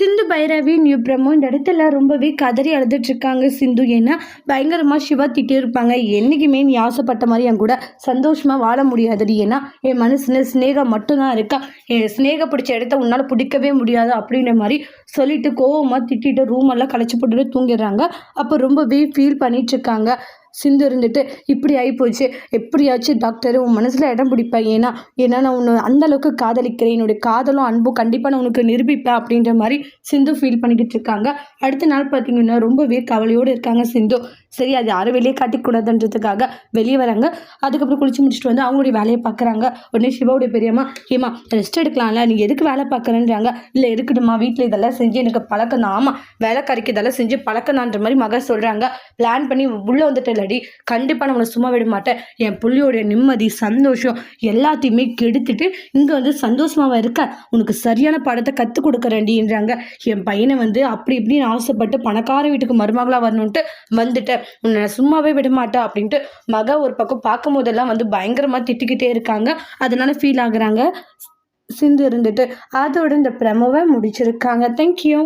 Sindhu Bhairavi new promo இந்த இடத்துல ரொம்பவே கதறி அழுதுட்டு இருக்காங்க சிந்து. ஏன்னா பயங்கரமா சிவா திட்டி இருப்பாங்க, என்னைக்குமே நீ ஆசைப்பட்ட மாதிரி என் கூட சந்தோஷமா வாழ முடியாதுடி, ஏன்னா என் மனசுல ஸ்னேகா மட்டும்தான் இருக்கா, என் ஸ்னேகா பிடிச்ச இடத்த உன்னால பிடிக்கவே முடியாது அப்படின்ற மாதிரி சொல்லிட்டு கோவமா திட்டிட்டு ரூம் எல்லாம் களைச்சி போட்டுட்டு தூங்கிடுறாங்க. அப்போ ரொம்பவே ஃபீல் பண்ணிட்டு இருக்காங்க. சிந்து இருந்துட்டு இப்படி ஆகிப்போச்சு, எப்படியாச்சும் டாக்டர் உன் மனசில் இடம் பிடிப்பேன், ஏன்னா நான் உன்னை அந்த அளவுக்கு காதலிக்கிறேன், என்னுடைய காதலும் அன்பும் கண்டிப்பாக நான் உனக்கு நிரூபிப்பேன் அப்படின்ற மாதிரி சிந்து ஃபீல் பண்ணிக்கிட்டு இருக்காங்க. அடுத்த நாள் பார்த்தீங்கன்னா ரொம்பவே கவலையோடு இருக்காங்க சிந்து. சரி, அது யாரும் வெளியே காட்டிக்கூடாதுன்றதுக்காக வெளியே வராங்க. அதுக்கப்புறம் குளிச்சு முடிச்சுட்டு வந்து அவங்களுடைய வேலையை பார்க்குறாங்க. உடனே சிவாவுடைய பெரியம்மா, ஏமா ரெஸ்ட் எடுக்கலாம்ல, நீங்கள் எதுக்கு வேலை பார்க்குறேன்றாங்க. இல்லை இருக்குதுமா, வீட்டில் இதெல்லாம் செஞ்சு எனக்கு பழக்கம் தான். ஆமாம், வேலைக்காரிக்கு இதெல்லாம் செஞ்சு பழக்கம்ன்ற மாதிரி மக சொல்கிறாங்க. பிளான் பண்ணி உள்ளே வந்துட்டு இல்லடி, கண்டிப்பாக நான் உன்னை சும்மா விட மாட்டேன், என் புள்ளியோடைய நிம்மதி சந்தோஷம் எல்லாத்தையுமே கெடுத்துட்டு இங்கே வந்து சந்தோஷமாக இருக்க உனக்கு சரியான படத்தை கற்றுக் கொடுக்குறேன்டின்றாங்க. என் பையனை வந்து அப்படி இப்படின்னு ஆசைப்பட்டு பணக்கார வீட்டுக்கு மருமகளாக வரணுன்ட்டு வந்துட்டேன், உன்னை சும்மாவே விட மாட்டேன் அப்படின்ட்டு மக ஒரு பக்கம் பார்க்கும் போதெல்லாம் வந்து பயங்கரமாக திட்டிக்கிட்டே இருக்காங்க. அதனால ஃபீல் ஆகுறாங்க சிந்து இருந்துட்டு. அதோட இந்த ப்ரெமோவை முடிச்சிருக்காங்க. தேங்க்யூ.